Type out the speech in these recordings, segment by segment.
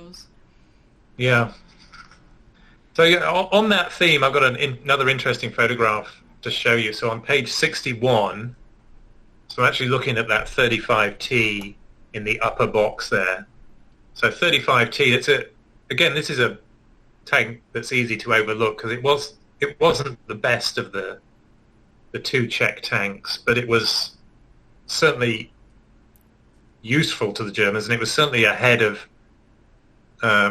photos. Yeah. So on that theme, I've got another interesting photograph to show you. So on page 61, so I'm actually looking at that 35T in the upper box there. So 35T, again, this is a tank that's easy to overlook because it wasn't the best of the two Czech tanks, but it was certainly useful to the Germans, and it was certainly ahead of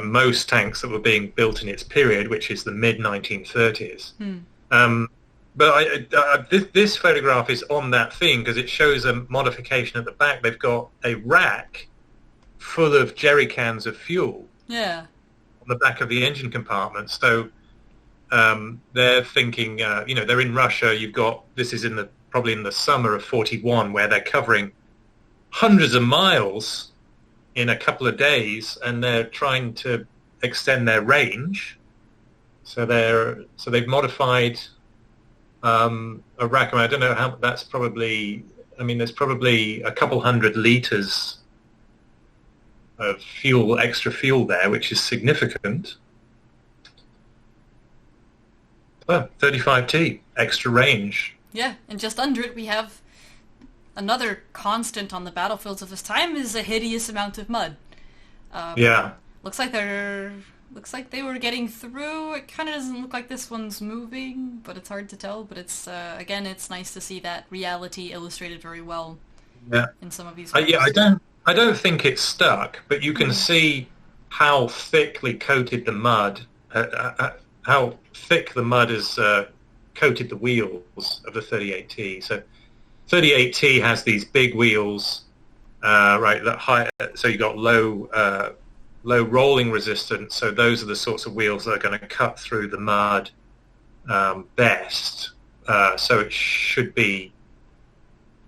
most tanks that were being built in its period, which is the mid-1930s. But this photograph is on that theme because it shows a modification at the back. They've got a rack full of jerry cans of fuel on the back of the engine compartment. So they're thinking, they're in Russia. This is probably in the summer of 41, where they're covering hundreds of miles in a couple of days, and they're trying to extend their range. So they've modified a rack. I don't know how that's probably. I mean, there's probably a couple hundred liters of fuel, extra fuel there, which is significant. Well, 35T, extra range. Yeah, and just under it we have another constant on the battlefields of this time is a hideous amount of mud. Looks like they were getting through. It kind of doesn't look like this one's moving, but it's hard to tell. But it's again, it's nice to see that reality illustrated very well. Yeah. In some of these. I don't think it's stuck, but you can see how thickly coated the mud, how thick the mud has coated the wheels of the 38T. So 38T has these big wheels, right? That high, so you got low rolling resistance. So those are the sorts of wheels that are going to cut through the mud best. So it should be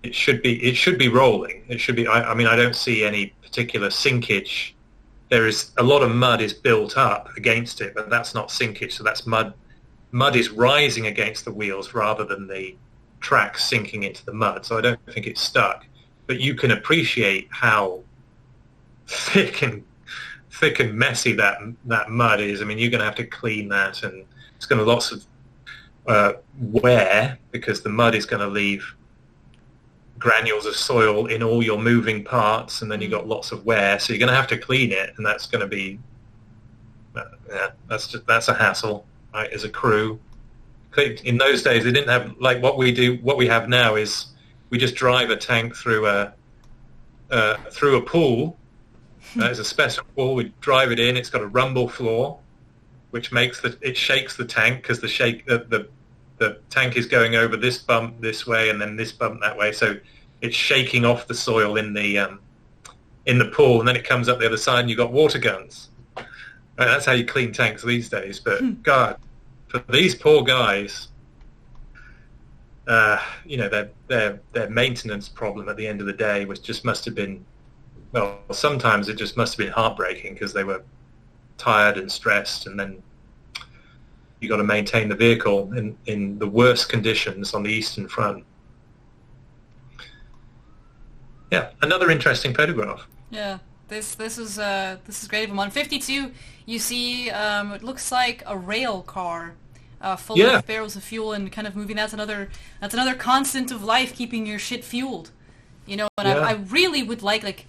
rolling. It should be. I mean, I don't see any particular sinkage. There is a lot of mud is built up against it, but that's not sinkage. So that's mud. Mud is rising against the wheels rather than the track sinking into the mud. So I don't think it's stuck. But you can appreciate how thick and messy that mud is. I mean, you're going to have to clean that, and it's going to lots of wear because the mud is going to leave granules of soil in all your moving parts, and then you've got lots of wear. So you're going to have to clean it, and that's going to be that's a hassle, right? As a crew. In those days, they didn't have like what we do. What we have now is we just drive a tank through a pool. It's a special pool. We drive it in. It's got a rumble floor, which makes it shakes the tank because the tank is going over this bump this way and then this bump that way. So it's shaking off the soil in the pool, and then it comes up the other side, and you've got water guns. Right, that's how you clean tanks these days. But God, for these poor guys, their maintenance problem at the end of the day must have been, well, sometimes it just must have been heartbreaking because they were tired and stressed, and then you got to maintain the vehicle in the worst conditions on the Eastern Front. Yeah, another interesting photograph. Yeah, this is great of them. On 52, you see it looks like a rail car full of barrels of fuel and kind of moving. That's another constant of life, keeping your shit fueled. And I really would like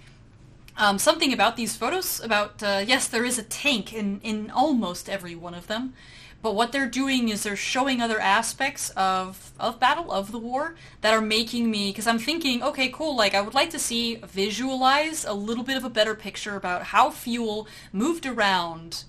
something about these photos about yes, there is a tank in almost every one of them. But what they're doing is they're showing other aspects of battle, of the war, that are making me, because I'm thinking, okay, cool, like I would like to visualize a little bit of a better picture about how fuel moved around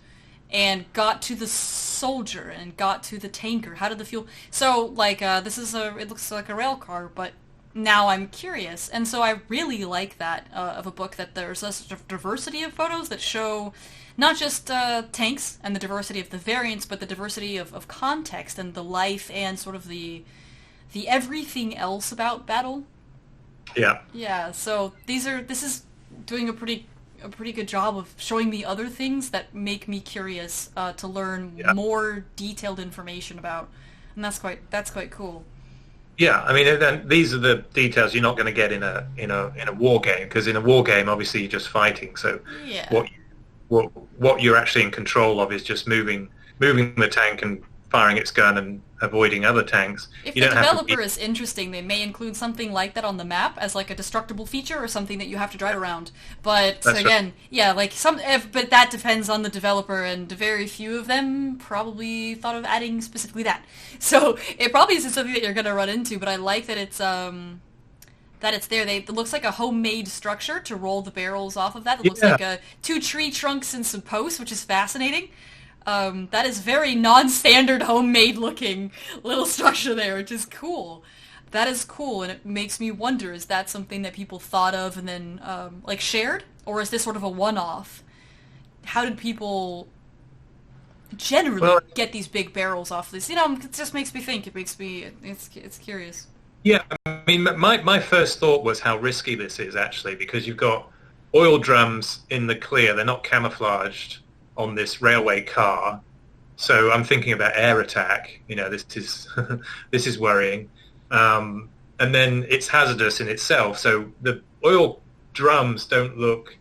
and got to the soldier and got to the tanker. How did the fuel... So, like, it looks like a rail car, but now I'm curious. And so I really like that of a book, that there's a sort of diversity of photos that show... not just tanks and the diversity of the variants, but the diversity of context and the life and sort of the everything else about battle. Yeah. Yeah. So this is doing a pretty good job of showing me other things that make me curious to learn more detailed information about, and that's quite cool. Yeah, I mean, these are the details you're not going to get in a war game, because in a war game, obviously, you're just fighting. So what you're actually in control of is just moving the tank and firing its gun and avoiding other tanks. If You the don't have to developer is interesting, they may include something like that on the map as like a destructible feature or something that you have to drive around. But That's again, right. yeah, like but that depends on the developer, and very few of them probably thought of adding specifically that. So it probably isn't something that you're gonna run into. But I like that it's there. It looks like a homemade structure to roll the barrels off of that. It looks Yeah. like two tree trunks and some posts, which is fascinating. That is very non-standard homemade looking little structure there, which is cool. That is cool, and it makes me wonder, is that something that people thought of and then, like, shared? Or is this sort of a one-off? How did people generally Well, get these big barrels off this? You know, it just makes me think. It's curious. yeah, I mean, my first thought was how risky this is actually, because you've got oil drums in the clear; they're not camouflaged on this railway car. So I'm thinking about air attack. You know, this is this is worrying. And then it's hazardous in itself. So the oil drums don't look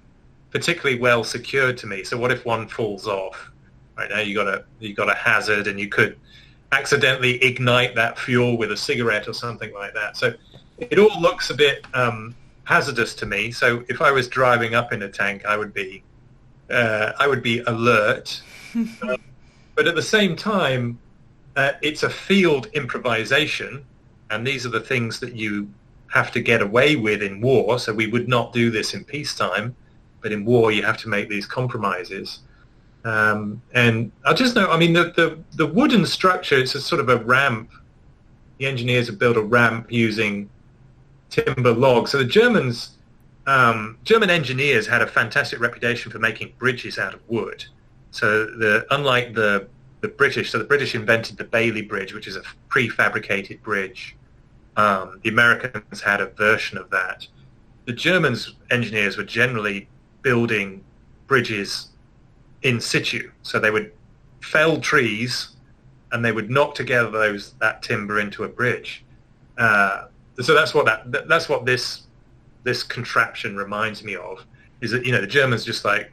particularly well secured to me. So what if one falls off? Right now you got a hazard, and you could accidentally ignite that fuel with a cigarette or something like that. So it all looks a bit hazardous to me. So if I was driving up in a tank, I would be alert. But at the same time, it's a field improvisation, and these are the things that you have to get away with in war. So we would not do this in peacetime, but in war you have to make these compromises. And I just know, I mean, the wooden structure, it's a sort of a ramp. The engineers have built a ramp using timber logs. So the German engineers had a fantastic reputation for making bridges out of wood. So unlike the British, so the British invented the Bailey Bridge, which is a prefabricated bridge. The Americans had a version of that. The Germans engineers were generally building bridges in situ. So they would fell trees and they would knock together that timber into a bridge. So that's what this contraption reminds me of, is that, you know, the Germans just like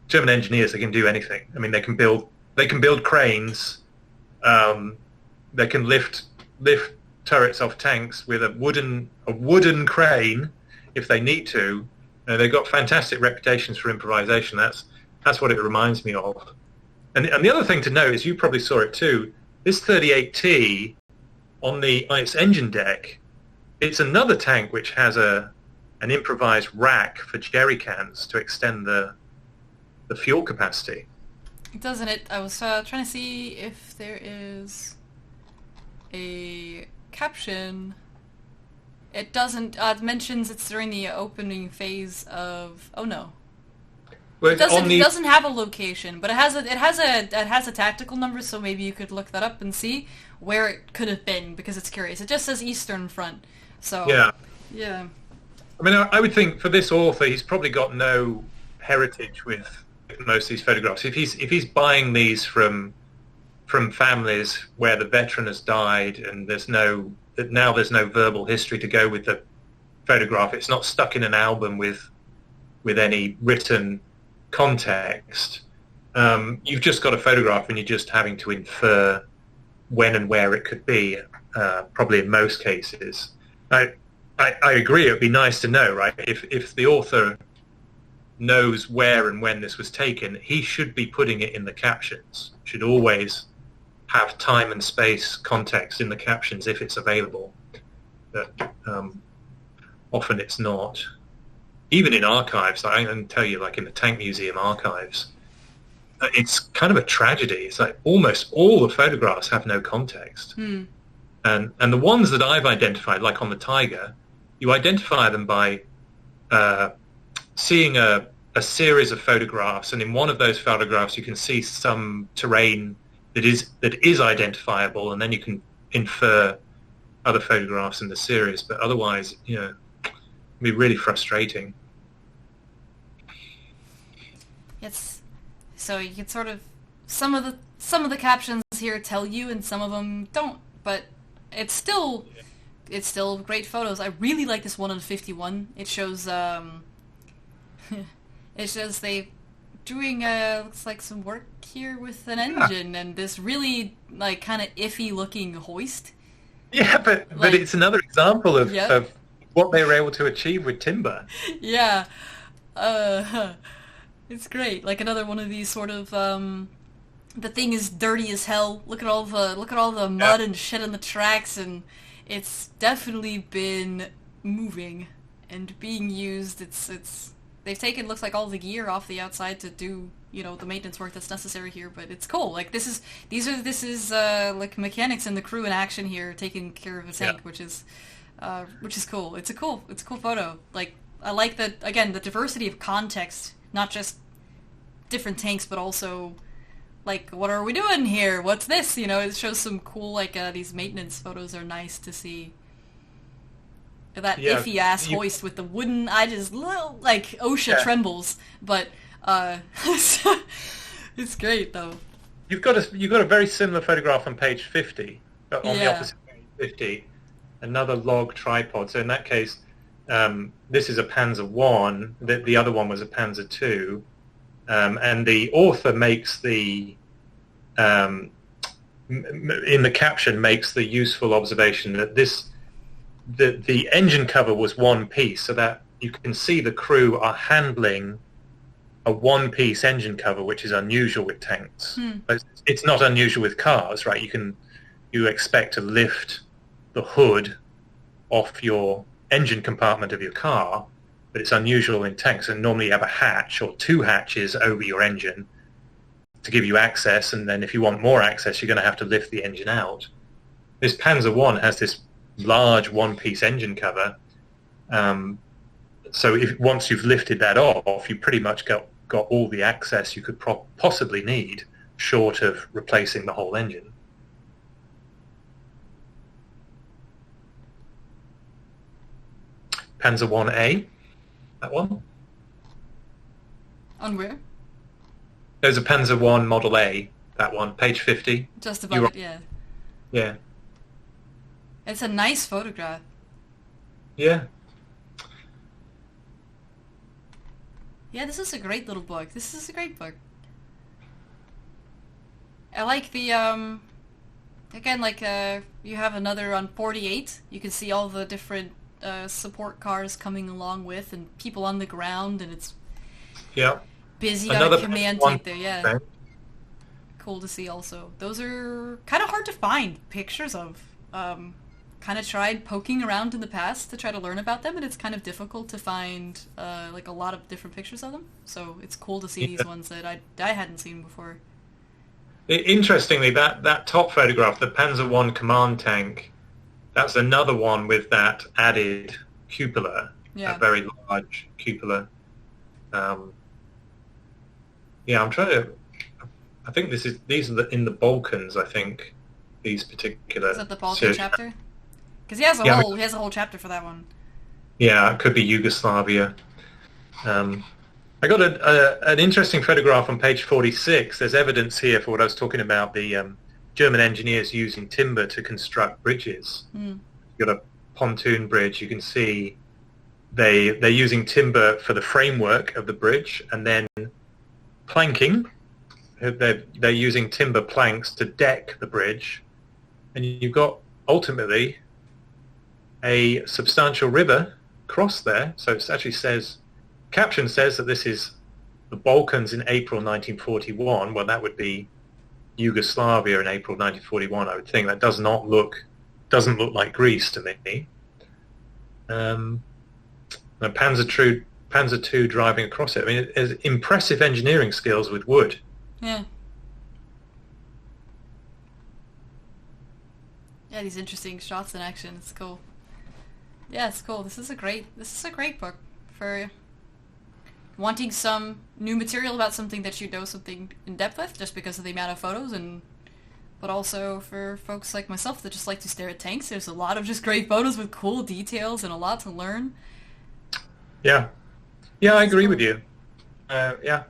German engineers, they can do anything. I mean, they can build cranes, they can lift turrets off tanks with a wooden crane if they need to. They've got fantastic reputations for improvisation. That's what it reminds me of. And the other thing to note is, you probably saw it too, this 38T on its engine deck, it's another tank which has an improvised rack for jerry cans to extend the fuel capacity. Doesn't it? I was trying to see if there is a caption. It doesn't. It mentions it's during the opening phase of. Oh no. Well, It doesn't have a location, but it has a tactical number, so maybe you could look that up and see where it could have been, because it's curious. It just says Eastern Front, so yeah. I mean, I would think for this author, he's probably got no heritage with most of these photographs. If he's buying these from families where the veteran has died and there's no verbal history to go with the photograph, it's not stuck in an album with any written context. You've just got a photograph, and you're just having to infer when and where it could be. Probably in most cases. I agree. It would be nice to know, right? If the author knows where and when this was taken, he should be putting it in the captions. Should always have time and space context in the captions if it's available. But often it's not. Even in archives, I can tell you, like in the Tank Museum archives, it's kind of a tragedy. It's like almost all the photographs have no context. And the ones that I've identified, like on the Tiger, you identify them by seeing a series of photographs, and in one of those photographs you can see some terrain that is identifiable, and then you can infer other photographs in the series. But otherwise, you know, it can be really frustrating. It's so you can sort of some of the captions here tell you, and some of them don't. But it's still great photos. I really like this one on 51. It shows it shows they doing looks like some work here with an engine and this really like kind of iffy looking hoist. Yeah, but it's another example of what they were able to achieve with timber. Yeah. It's great. Like another one of these sort of the thing is dirty as hell. Look at all the mud and shit on the tracks, and it's definitely been moving and being used. It's they've taken, looks like, all the gear off the outside to do, the maintenance work that's necessary here, but it's cool. Like this is like mechanics and the crew in action here taking care of a tank, which is cool. It's a cool photo. Like I like that, again, the diversity of context, not just different tanks, but also like, what are we doing here? What's this? It shows some cool, like, these maintenance photos are nice to see. That iffy ass hoist with the wooden, like, OSHA trembles, but it's great though. You've got a very similar photograph on page 50, on the opposite page 50, another log tripod. So in that case, this is a Panzer 1, the other one was a Panzer 2, and the author makes in the caption makes the useful observation that the engine cover was one piece, so that you can see the crew are handling a one-piece engine cover, which is unusual with tanks. But it's not unusual with cars, right? You expect to lift the hood off your engine compartment of your car, but it's unusual in tanks, and normally you have a hatch or two hatches over your engine to give you access, and then if you want more access, you're going to have to lift the engine out. This Panzer 1 has this large one-piece engine cover, so once you've lifted that off, you pretty much got all the access you could possibly need, short of replacing the whole engine. Panzer 1A, that one. On where? There's a Panzer 1 Model A, that one, page 50. Just above it, yeah. Yeah. It's a nice photograph. Yeah. Yeah, this is a great little book. This is a great book. I like the, again, like, you have another on 48. You can see all the different support cars coming along with, and people on the ground, and it's busy on a command tank there, yeah. Cool to see also. Those are kind of hard to find pictures of. Kind of tried poking around in the past to try to learn about them, and it's kind of difficult to find like a lot of different pictures of them. So it's cool to see these ones that I hadn't seen before. Interestingly, that top photograph, the Panzer 1 command tank, that's another one with that added cupola, a very large cupola. I'm trying to. I think these are in the Balkans. I think these particular. Is that the Balkan chapter? Because he has a whole chapter for that one. Yeah, it could be Yugoslavia. I got an interesting photograph on page 46. There's evidence here for what I was talking about, the German engineers using timber to construct bridges. You've got a pontoon bridge. You can see they're using timber for the framework of the bridge, and then planking. They're using timber planks to deck the bridge. And you've got, ultimately, a substantial river cross there. So it actually says, caption says that this is the Balkans in April 1941. Well, that would be Yugoslavia in April 1941, I would think. That doesn't look like Greece to me. And Panzer II driving across it. I mean, it has impressive engineering skills with wood. Yeah. Yeah, these interesting shots in action. It's cool. Yeah, it's cool. This is a great book for wanting some new material about something that you know something in depth with, just because of the amount of photos, but also for folks like myself that just like to stare at tanks. There's a lot of just great photos with cool details and a lot to learn. Yeah, I agree with you. But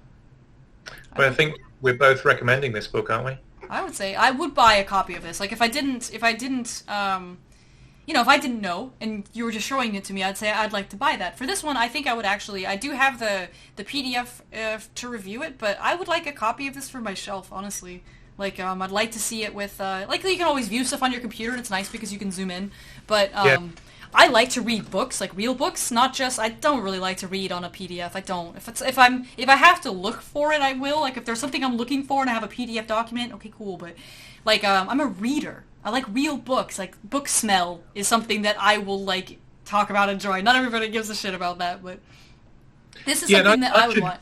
I think we're both recommending this book, aren't we? I would say I would buy a copy of this. Like if I didn't if I didn't know and you were just showing it to me, I'd say I'd like to buy that. For this one, I think I would actually, I do have the PDF to review it, but I would like a copy of this for my shelf, honestly. Like, I'd like to see it with, like, you can always view stuff on your computer, and it's nice because you can zoom in, but, I like to read books, like real books, not just, I don't really like to read on a PDF, I don't. If I have to look for it, I will, like, if there's something I'm looking for and I have a PDF document, okay, cool, but, like, I'm a reader. I like real books, like, book smell is something that I will, like, talk about and enjoy. Not everybody gives a shit about that, but this is something that I would want.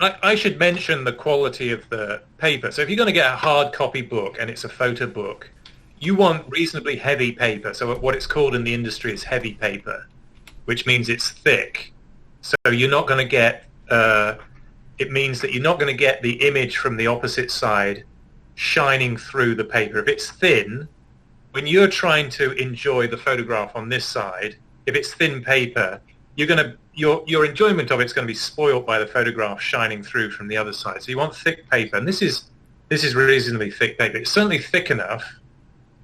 I should mention the quality of the paper. So if you're going to get a hard copy book and it's a photo book, you want reasonably heavy paper. So what it's called in the industry is heavy paper, which means it's thick. So you're not going to get, it means that you're not going to get the image from the opposite side shining through the paper. If it's thin, when you're trying to enjoy the photograph on this side, if it's thin paper, your enjoyment of it's going to be spoiled by the photograph shining through from the other side. So you want thick paper, and this is reasonably thick paper. It's certainly thick enough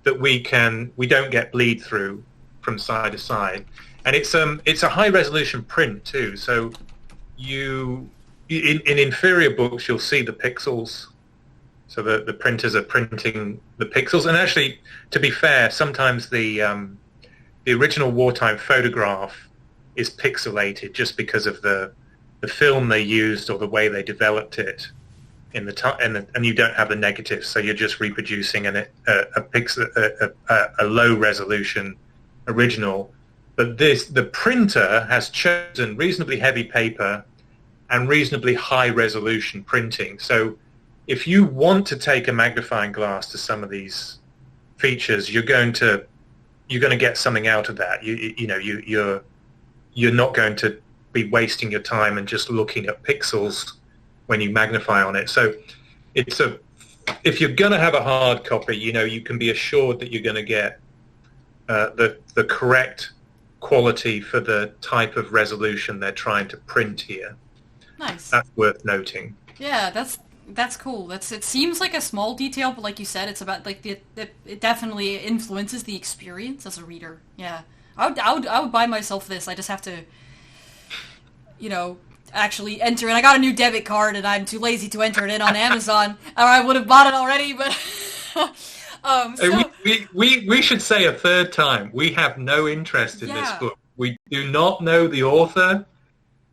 that we don't get bleed through from side to side, and it's a high resolution print too. So in inferior books you'll see the pixels. So the printers are printing the pixels, and actually, to be fair, sometimes the original wartime photograph is pixelated just because of the film they used or the way they developed it in the time, and you don't have the negatives, so you're just reproducing a low resolution original. But the printer has chosen reasonably heavy paper and reasonably high resolution printing. So if you want to take a magnifying glass to some of these features, you're going to get something out of that. You're not going to be wasting your time and just looking at pixels when you magnify on it. So if you're going to have a hard copy, you can be assured that you're going to get the correct quality for the type of resolution they're trying to print here. Nice. That's worth noting. Yeah, that's cool. It seems like a small detail, but like you said, it's about like it definitely influences the experience as a reader. Yeah, I would buy myself this. I just have to, actually enter. And I got a new debit card, and I'm too lazy to enter it in on Amazon, or I would have bought it already. But we should say a third time. We have no interest in this book. We do not know the author.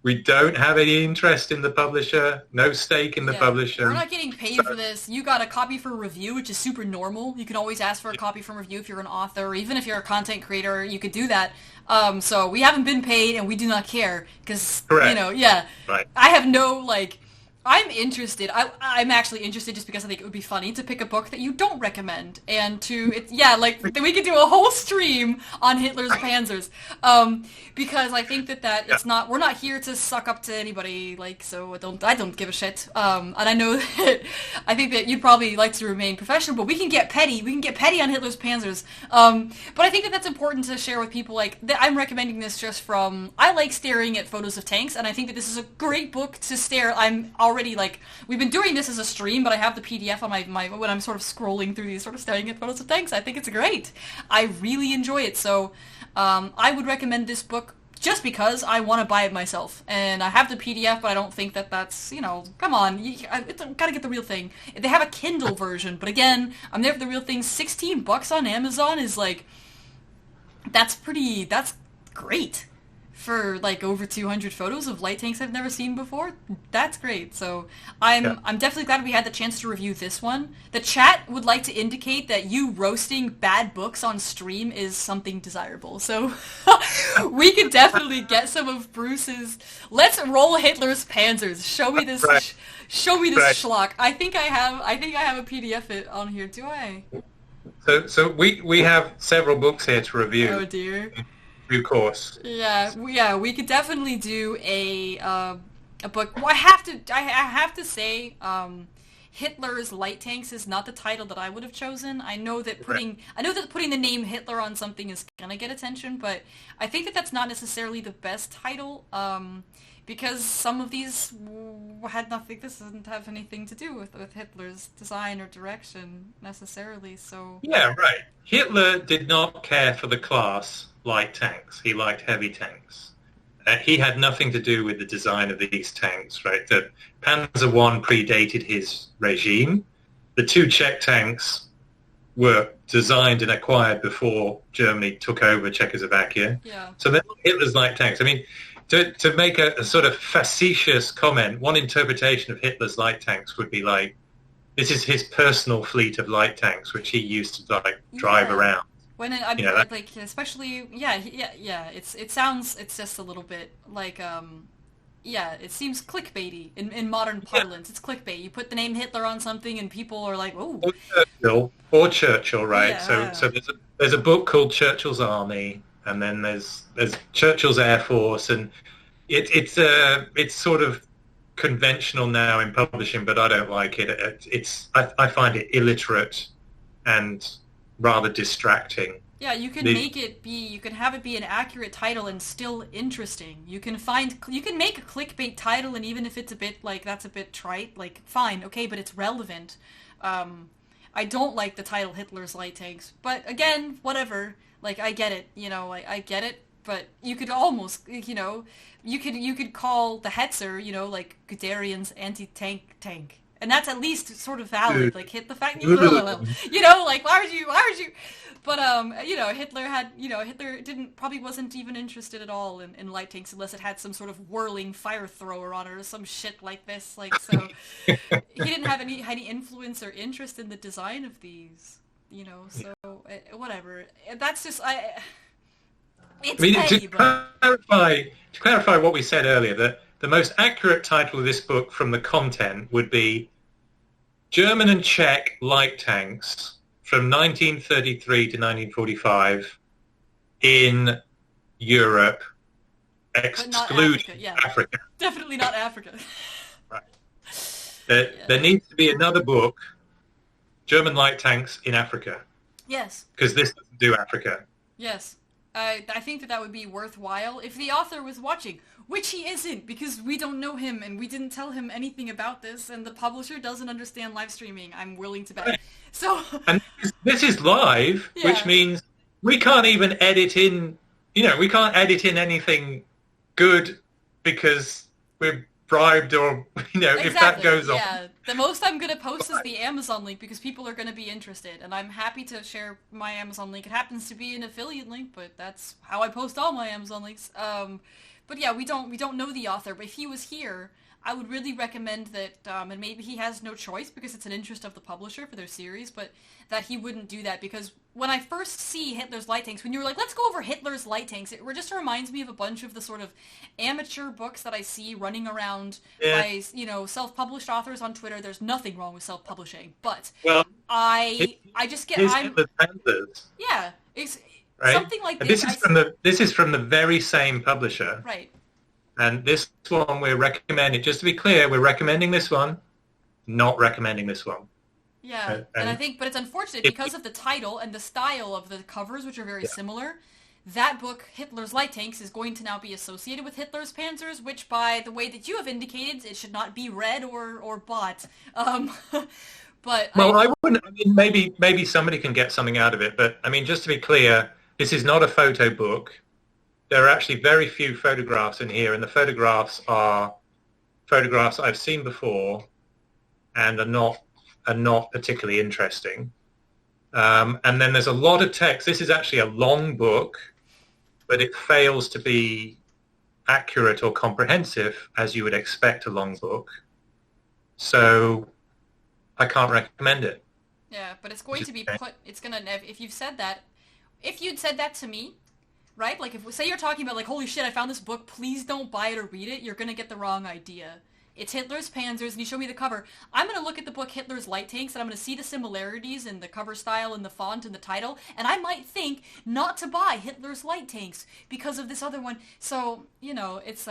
We don't have any interest in the publisher, no stake in the publisher. We're not getting paid for this. You got a copy for review, which is super normal. You can always ask for a copy from review if you're an author, or even if you're a content creator, you could do that. So we haven't been paid, and we do not care, because, Right. I have no, I'm interested. I'm actually interested just because I think it would be funny to pick a book that you don't recommend, and we could do a whole stream on Hitler's Panzers, because I think that it's not. We're not here to suck up to anybody, so I don't give a shit. And I know that I think that you'd probably like to remain professional, but we can get petty. We can get petty on Hitler's Panzers. But I think that that's important to share with people. I'm recommending this just from I like staring at photos of tanks, and I think that this is a great book to stare. I'm already we've been doing this as a stream, but I have the PDF on my when I'm sort of scrolling through these, sort of staring at photos of tanks. I think it's great. I really enjoy it. So I would recommend this book just because I want to buy it myself. And I have the PDF, but I don't think that that's, come on, gotta get the real thing. They have a Kindle version, but again, I'm there for the real thing. $16 on Amazon is that's great. For over 200 photos of light tanks I've never seen before. That's great. So I'm definitely glad we had the chance to review this one. The chat would like to indicate that you roasting bad books on stream is something desirable. So we could definitely get some of Bruce's. Let's roll Hitler's Panzers. Show me this. Right. Show me this schlock. I think I have a PDF on here. Do I? So we have several books here to review. Oh dear. Of course. Yeah, we could definitely do a book. Well, I have to say, Hitler's Light Tanks is not the title that I would have chosen. I know that putting the name Hitler on something is gonna get attention, but I think that that's not necessarily the best title. because some of these had nothing. This doesn't have anything to do with Hitler's design or direction necessarily. So Yeah, right. Hitler did not care for the class light tanks. He liked heavy tanks. He had nothing to do with the design of these tanks, right? The Panzer I predated his regime. The two Czech tanks were designed and acquired before Germany took over Czechoslovakia. yeah, So they're not Hitler's light tanks. I mean, to make a sort of facetious comment, one interpretation of Hitler's light tanks would be like, this is his personal fleet of light tanks, which he used to like drive around. when I You know, that, like especially yeah. It's just a little bit like yeah, it seems clickbaity in modern parlance. It's clickbait. You put the name Hitler on something and people are like, oh. or Churchill, right? Yeah. So there's a book called Churchill's Army, and then there's Churchill's Air Force, and it's sort of conventional now in publishing, but I don't like it. I find it illiterate and rather distracting. Yeah, you can you can have it be an accurate title and still interesting. You can make a clickbait title, and even if it's a bit like, that's a bit trite, like, fine, okay, but it's relevant. I don't like the title Hitler's Light Tanks, but again, whatever. Like, I get it, I get it, but you could almost, you could call the Hetzer, like, Guderian's anti-tank tank. And that's at least sort of valid. Like, hit the fact, like, why would you? But Hitler probably wasn't even interested at all in light tanks unless it had some sort of whirling fire thrower on it or some shit like this. Like, so he didn't have any influence or interest in the design of these. So whatever. That's just it's petty, to clarify what we said earlier, that the most accurate title of this book from the content would be German and Czech light tanks from 1933 to 1945 in Europe, excluding Africa. Definitely not Africa. Right. There needs to be another book, German light tanks in Africa. Yes. Because this doesn't do Africa. Yes. I think that would be worthwhile if the author was watching, which he isn't, because we don't know him and we didn't tell him anything about this, and the publisher doesn't understand live streaming, I'm willing to bet. Right. So and this is live, which means we can't even edit in, we can't edit in anything good because we're bribed or, exactly. If that goes on. Yeah, the most I'm going to post is the Amazon link because people are going to be interested, and I'm happy to share my Amazon link. It happens to be an affiliate link, but that's how I post all my Amazon links. But yeah, we don't know the author, but if he was here, I would really recommend that, and maybe he has no choice because it's an interest of the publisher for their series, but that he wouldn't do that, because when I first see Hitler's Light Tanks, when you were like, let's go over Hitler's Light Tanks, it just reminds me of a bunch of the sort of amateur books that I see running around by, self-published authors on Twitter. There's nothing wrong with self-publishing, but I just get... Hitler's panzers. Yeah, it's right? Something like this. This is from the very same publisher. Right. And this one we're recommending, just to be clear, we're recommending this one, not recommending this one. Yeah, and I think, but it's unfortunate because of the title and the style of the covers, which are very similar. That book, Hitler's Light Tanks, is going to now be associated with Hitler's Panzers, which, by the way that you have indicated, it should not be read or bought. But I wouldn't. I mean, maybe somebody can get something out of it, but I mean, just to be clear, this is not a photo book. There are actually very few photographs in here, and the photographs are photographs I've seen before and are not particularly interesting. And then there's a lot of text. This is actually a long book, but it fails to be accurate or comprehensive as you would expect a long book. So I can't recommend it. Yeah, but it's going to be put, it's going to, if you'd said that to me, right? Like, say you're talking about, like, holy shit, I found this book, please don't buy it or read it, you're going to get the wrong idea. It's Hitler's Panzers, and you show me the cover. I'm going to look at the book Hitler's Light Tanks, and I'm going to see the similarities in the cover style and the font and the title, and I might think not to buy Hitler's Light Tanks because of this other one. So, it's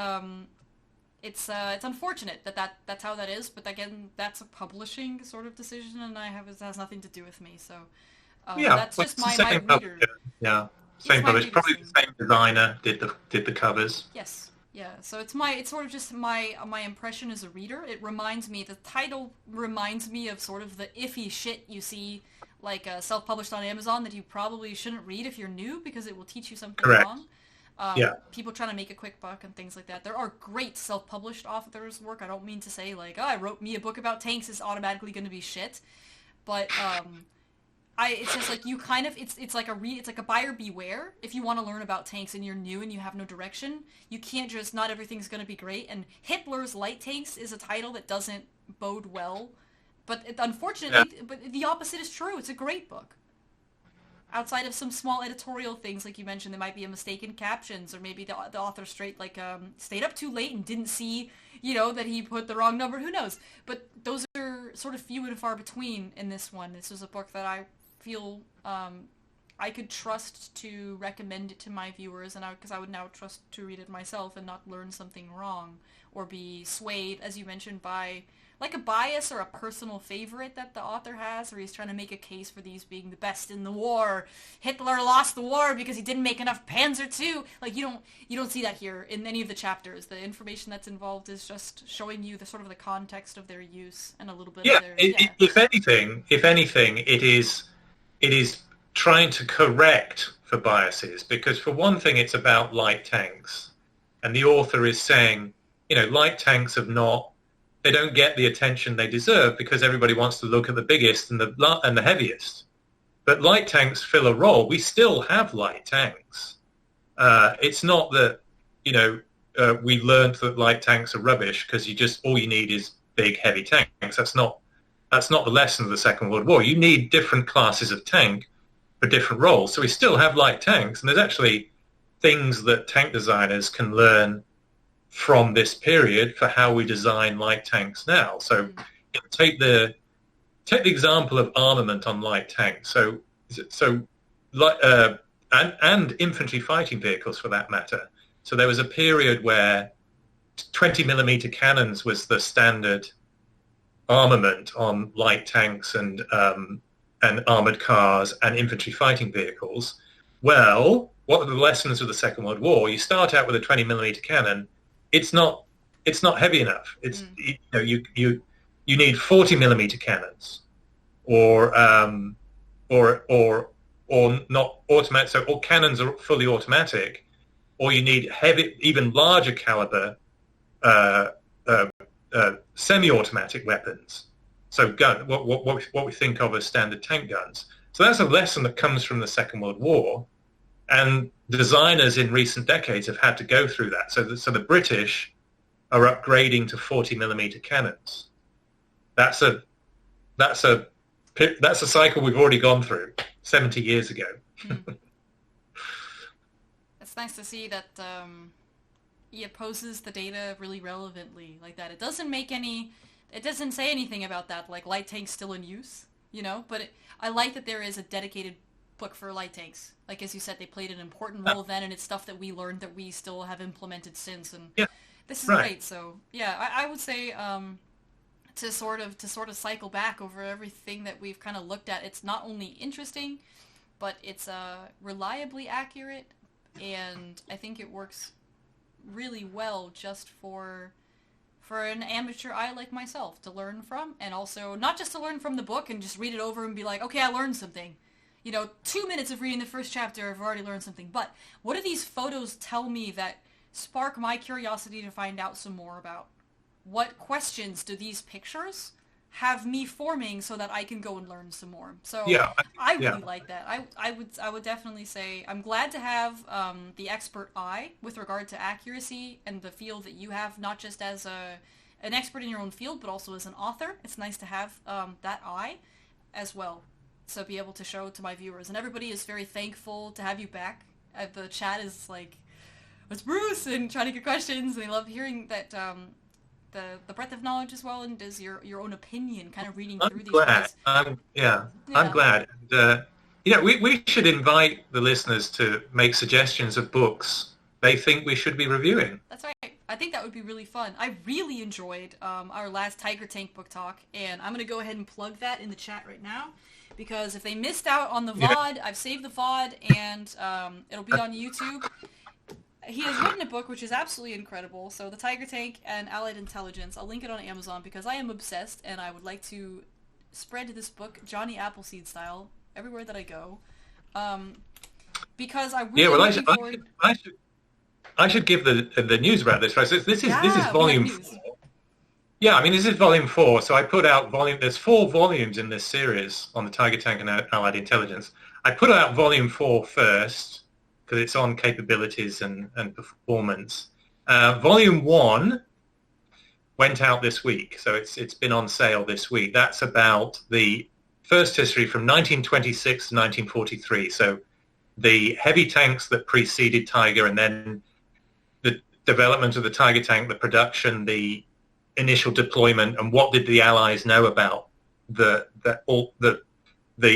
unfortunate that's how that is, but again, that's a publishing sort of decision, and it has nothing to do with me, so that's just my reader. Yeah. Same publisher, probably the same designer did the covers. Yes. Yeah, so it's sort of just my impression as a reader. It reminds me, the title reminds me of sort of the iffy shit you see like self-published on Amazon that you probably shouldn't read if you're new because it will teach you something Correct. wrong. Yeah. People trying to make a quick buck and things like that. There are great self-published authors' work. I don't mean to say like, oh, I wrote me a book about tanks is automatically going to be shit, but it's just like you kind of it's like a buyer beware. If you want to learn about tanks and you're new and you have no direction, you can't just, not everything's going to be great. And Hitler's Light Tanks is a title that doesn't bode well, but unfortunately, but the opposite is true. It's a great book. Outside of some small editorial things, like you mentioned, there might be a mistake in captions, or maybe the author stayed up too late and didn't see, that he put the wrong number. Who knows? But those are sort of few and far between in this one. This was a book that I feel I could trust to recommend it to my viewers, and because I would now trust to read it myself and not learn something wrong or be swayed, as you mentioned, by like a bias or a personal favorite that the author has, or he's trying to make a case for these being the best in the war. Hitler lost the war because he didn't make enough Panzer II. Like you don't see that here in any of the chapters. The information that's involved is just showing you the sort of the context of their use and a little bit of their If anything, it is trying to correct for biases, because for one thing, it's about light tanks, and the author is saying, light tanks they don't get the attention they deserve because everybody wants to look at the biggest and the heaviest. But light tanks fill a role. We still have light tanks. It's not that we learned that light tanks are rubbish because all you need is big heavy tanks. That's not the lesson of the Second World War. You need different classes of tank for different roles. So we still have light tanks, and there's actually things that tank designers can learn from this period for how we design light tanks now. So take the example of armament on light tanks. And infantry fighting vehicles for that matter. So there was a period where 20 millimeter cannons was the standard armament on light tanks and armored cars and infantry fighting vehicles. Well, what are the lessons of the Second World War? You start out with a 20 millimeter cannon. It's not heavy enough. It's you need 40 millimeter cannons, or not automatic. So all cannons are fully automatic, or you need heavy, even larger caliber semi-automatic weapons. So what we think of as standard tank guns. So that's a lesson that comes from the Second World War. And designers in recent decades have had to go through that. So the British are upgrading to 40 millimeter cannons. That's a cycle we've already gone through 70 years ago. It's nice to see that it poses the data really relevantly like that. It doesn't say anything about that, like light tanks still in use, but I like that there is a dedicated book for light tanks. Like as you said, they played an important role then, and it's stuff that we learned that we still have implemented since, and this is great. So I would say to sort of cycle back over everything that we've kind of looked at, it's not only interesting, but it's reliably accurate, and I think it works really well just for an amateur eye like myself to learn from, and also not just to learn from the book and just read it over and be like, okay, I learned something. 2 minutes of reading the first chapter, I've already learned something. But what do these photos tell me that spark my curiosity to find out some more about? What questions do these pictures have me forming so that I can go and learn some more? So I really like that. I would definitely say I'm glad to have the expert eye with regard to accuracy and the field that you have, not just as an expert in your own field, but also as an author. It's nice to have that eye as well. So be able to show to my viewers, and everybody is very thankful to have you back. The chat is like, "What's Bruce?" and trying to get questions, and they love hearing that the breadth of knowledge as well, and does your own opinion, kind of reading through these. I'm glad. We should invite the listeners to make suggestions of books they think we should be reviewing. That's right. I think that would be really fun. I really enjoyed our last Tiger Tank book talk, and I'm going to go ahead and plug that in the chat right now. Because if they missed out on the VOD, I've saved the VOD, and it'll be on YouTube. he has written a book which is absolutely incredible. So The Tiger Tank and Allied Intelligence. I'll link it on Amazon because I am obsessed and I would like to spread this book Johnny Appleseed style everywhere that I go. Because I really looking forward... I should give the news about this, right? So this is volume 4. Yeah, I mean, this is volume 4. So I put out there's 4 volumes in this series on the Tiger Tank and Allied Intelligence. I put out volume 4 first because it's on capabilities and performance. Volume 1 went out this week, so it's been on sale this week. That's about the first history from 1926 to 1943. So the heavy tanks that preceded Tiger, and then the development of the Tiger tank, the production, the initial deployment, and what did the Allies know about the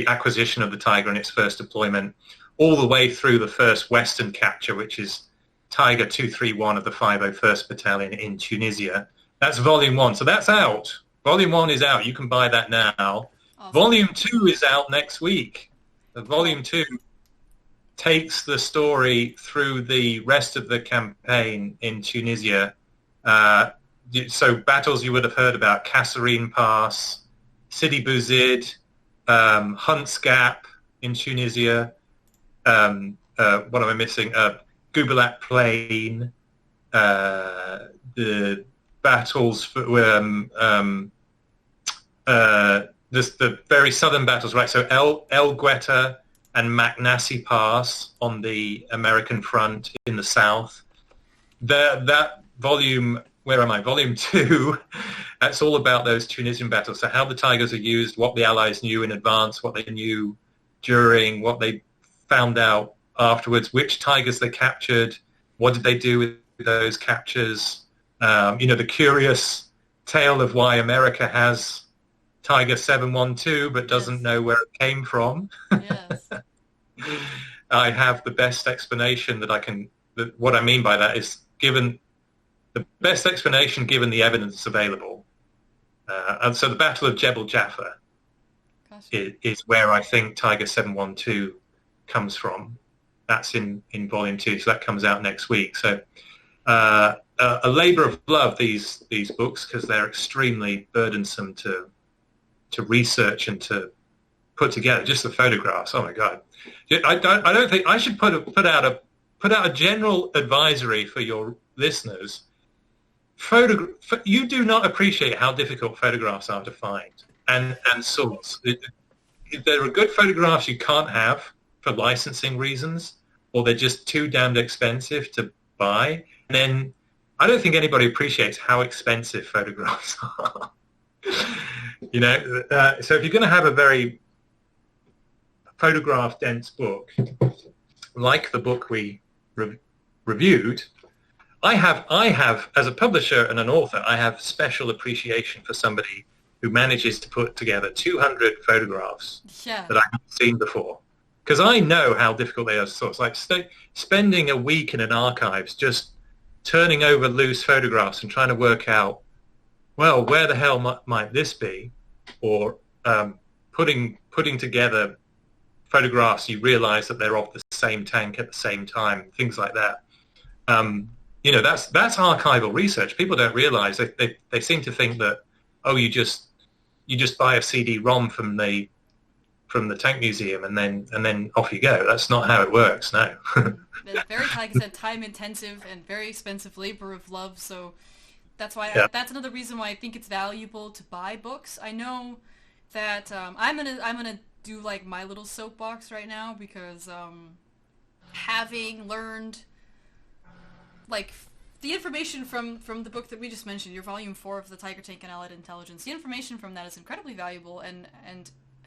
acquisition of the Tiger and its first deployment, all the way through the first Western capture, which is Tiger 231 of the 501st Battalion in Tunisia. That's Volume 1. So that's out. Volume 1 is out. You can buy that now. Awesome. Volume 2 is out next week. Volume 2 takes the story through the rest of the campaign in Tunisia. So battles you would have heard about: Kasserine Pass, Sidi Bouzid, Hunt's Gap in Tunisia. What am I missing? Gubalat Plain. The battles for the very southern battles, right? So El Gueta and Macnassi Pass on the American front in the south. That volume, where am I? Volume 2, that's all about those Tunisian battles. So how the Tigers are used, what the Allies knew in advance, what they knew during, what they found out afterwards, which Tigers they captured, what did they do with those captures. The curious tale of why America has Tiger 712 but doesn't know where it came from. Yes. I have the best explanation that I can. What I mean by that is given the best explanation given the evidence available. And so the Battle of Jebel Jaffa is where I think Tiger 712 comes from. That's in Volume 2, so that comes out next week. So a labour of love, these books, because they're extremely burdensome to research and to put together. Just the photographs, oh my God! I don't think I should put out a general advisory for your listeners. You do not appreciate how difficult photographs are to find and source. There are good photographs you can't have for licensing reasons, or they're just too damned expensive to buy. And then I don't think anybody appreciates how expensive photographs are. So if you're going to have a very photograph-dense book, like the book we reviewed, I have, as a publisher and an author, I have special appreciation for somebody who manages to put together 200 photographs that I haven't seen before. Because I know how difficult they are to source. Like spending a week in an archives just turning over loose photographs and trying to work out, well, where the hell might this be? Or putting together photographs, you realize that they're of the same tank at the same time, things like that. That's archival research. People don't realize they seem to think that, oh, you just buy a CD-ROM from the tank museum and then off you go. That's not how it works. No. It's very, like I said, time intensive and very expensive labor of love. So that's why that's another reason why I think it's valuable to buy books. I know that I'm gonna do like my little soapbox right now because having learned like the information from the book that we just mentioned, your volume 4 of the Tiger Tank and Allied Intelligence, the information from that is incredibly valuable and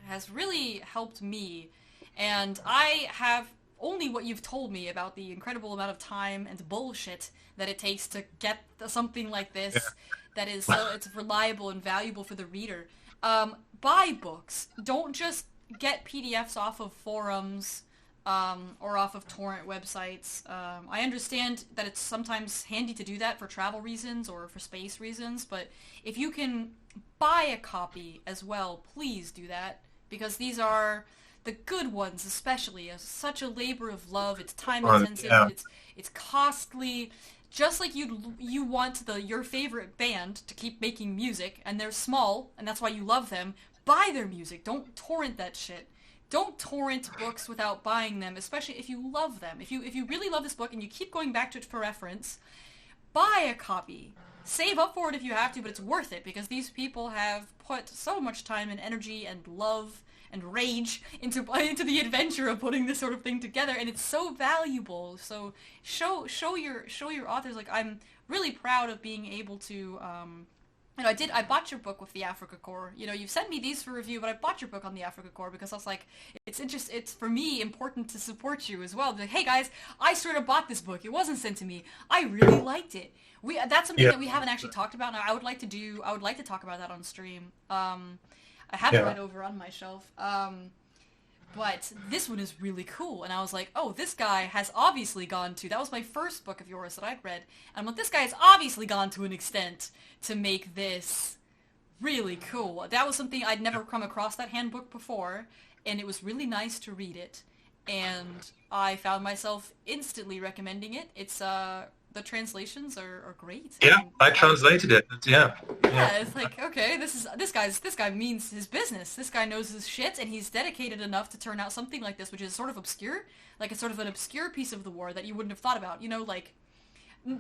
has really helped me. And I have only what you've told me about the incredible amount of time and bullshit that it takes to get something like this that is so it's reliable and valuable for the reader. Buy books. Don't just get PDFs off of forums or off of torrent websites. I understand that it's sometimes handy to do that for travel reasons or for space reasons, but if you can buy a copy as well, please do that, because these are the good ones especially, are such a labor of love. It's time Oh, intensive. yeah. It's costly. Just like you want your favorite band to keep making music, and they're small, and that's why you love them. Buy their music. Don't torrent that shit. Don't torrent books without buying them, especially if you love them. If you really love this book and you keep going back to it for reference, buy a copy. Save up for it if you have to, but it's worth it because these people have put so much time and energy and love and rage into the adventure of putting this sort of thing together, and it's so valuable. So show your authors. Like, I'm really proud of being able to. I bought your book with the Africa Corps. You've sent me these for review, but I bought your book on the Africa Corps because I was like, it's for me important to support you as well. Like, hey guys, I sort of bought this book. It wasn't sent to me. I really liked it. That's something that we haven't actually talked about, and I would like to talk about that on stream. I have it right over on my shelf. But this one is really cool, and I was like, oh, this guy has obviously gone to... That was my first book of yours that I'd read, and I'm like, this guy has obviously gone to an extent to make this really cool. That was something I'd never come across that handbook before, and it was really nice to read it, and I found myself instantly recommending it. It's, the translations are great. Yeah, I translated it. Yeah, it's like, okay, this guy means his business. This guy knows his shit, and he's dedicated enough to turn out something like this, which is sort of obscure. Like, it's sort of an obscure piece of the war that you wouldn't have thought about. Like,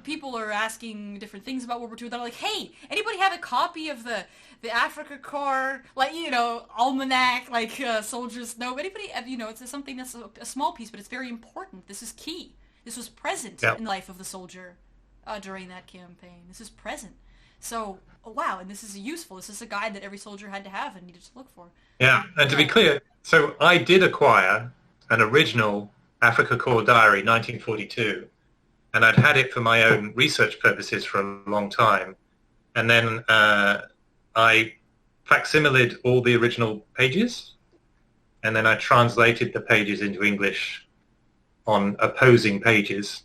people are asking different things about World War II. They're like, hey, anybody have a copy of the Africa Corps, like, almanac, like, soldiers know? Anybody, it's something that's a small piece, but it's very important. This is key. This was present in the life of the soldier during that campaign. This is present. So, wow, and this is useful. This is a guide that every soldier had to have and needed to look for. Yeah, and to be clear, so I did acquire an original Africa Corps diary, 1942, and I'd had it for my own research purposes for a long time. And then I facsimiled all the original pages, and then I translated the pages into English on opposing pages.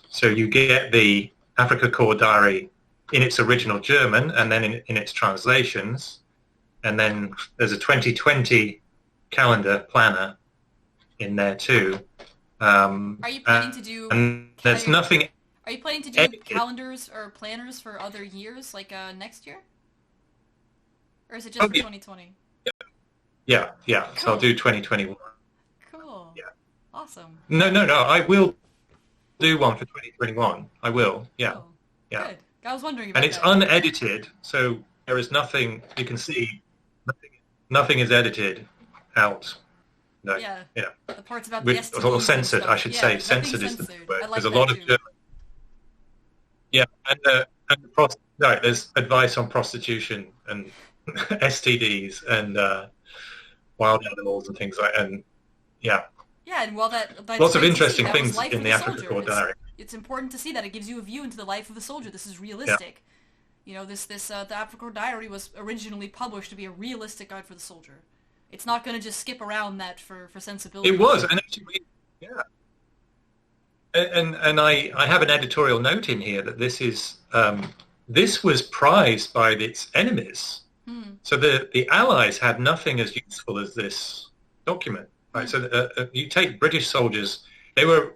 So you get the Africa Corps diary in its original German and then in its translations. And then there's a 2020 calendar planner in there too. Are you planning to do... And there's nothing... Are you planning to do calendars or planners for other years, like next year? Or is it just for 2020? Yeah. Cool. So I'll do 2021. Cool. Yeah. Awesome. No. I will do one for 2021. I will. Yeah. Cool. Yeah. Good. I was wondering about and it's that. Unedited, so there is nothing you can see. Nothing is edited out. No. Yeah. Yeah. The parts about the STDs or censored, I should say. Censored is the word. I like There's a that lot too. of German. Yeah, and there's advice on prostitution and STDs and wild animals and things like that. And yeah. Yeah, and while that's lots of great to interesting see, that was things life in of the Africa soldier. Corps diary. It's important to see that. It gives you a view into the life of the soldier. This is realistic. Yeah. The Africa Corps diary was originally published to be a realistic guide for the soldier. It's not going to just skip around that for sensibility. It was, and actually, yeah. And I have an editorial note in here that this was prized by its enemies. So the Allies had nothing as useful as this document. Right, so you take British soldiers, they were,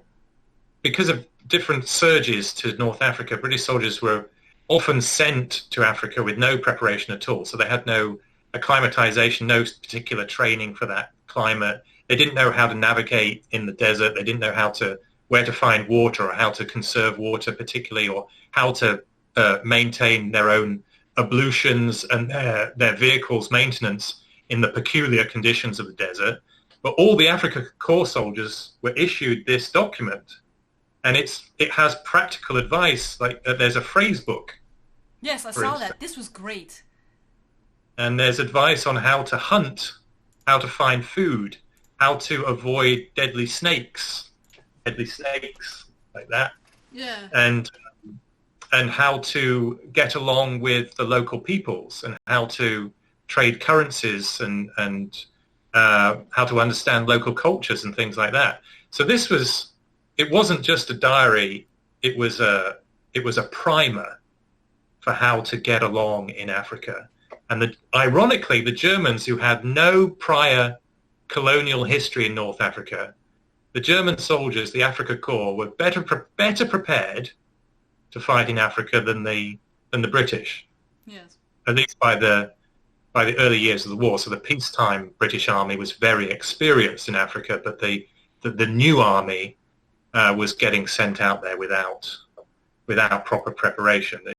because of different surges to North Africa, British soldiers were often sent to Africa with no preparation at all. So they had no acclimatization, no particular training for that climate. They didn't know how to navigate in the desert. They didn't know where to find water or how to conserve water particularly, or how to maintain their own ablutions and their vehicles' maintenance in the peculiar conditions of the desert. But all the Africa Corps soldiers were issued this document, and it has practical advice. Like there's a phrase book. Yes, I saw that. This was great. And there's advice on how to hunt, how to find food, how to avoid deadly snakes like that. Yeah. And how to get along with the local peoples, and how to trade currencies, and how to understand local cultures and things like that. So it wasn't just a diary, it was a primer for how to get along in Africa. And ironically, the Germans, who had no prior colonial history in North Africa, the German soldiers, the Afrika Korps, were better prepared to fight in Africa than the British. Yes. At least by the early years of the war. So the peacetime British army was very experienced in Africa, but the new army was getting sent out there without proper preparation.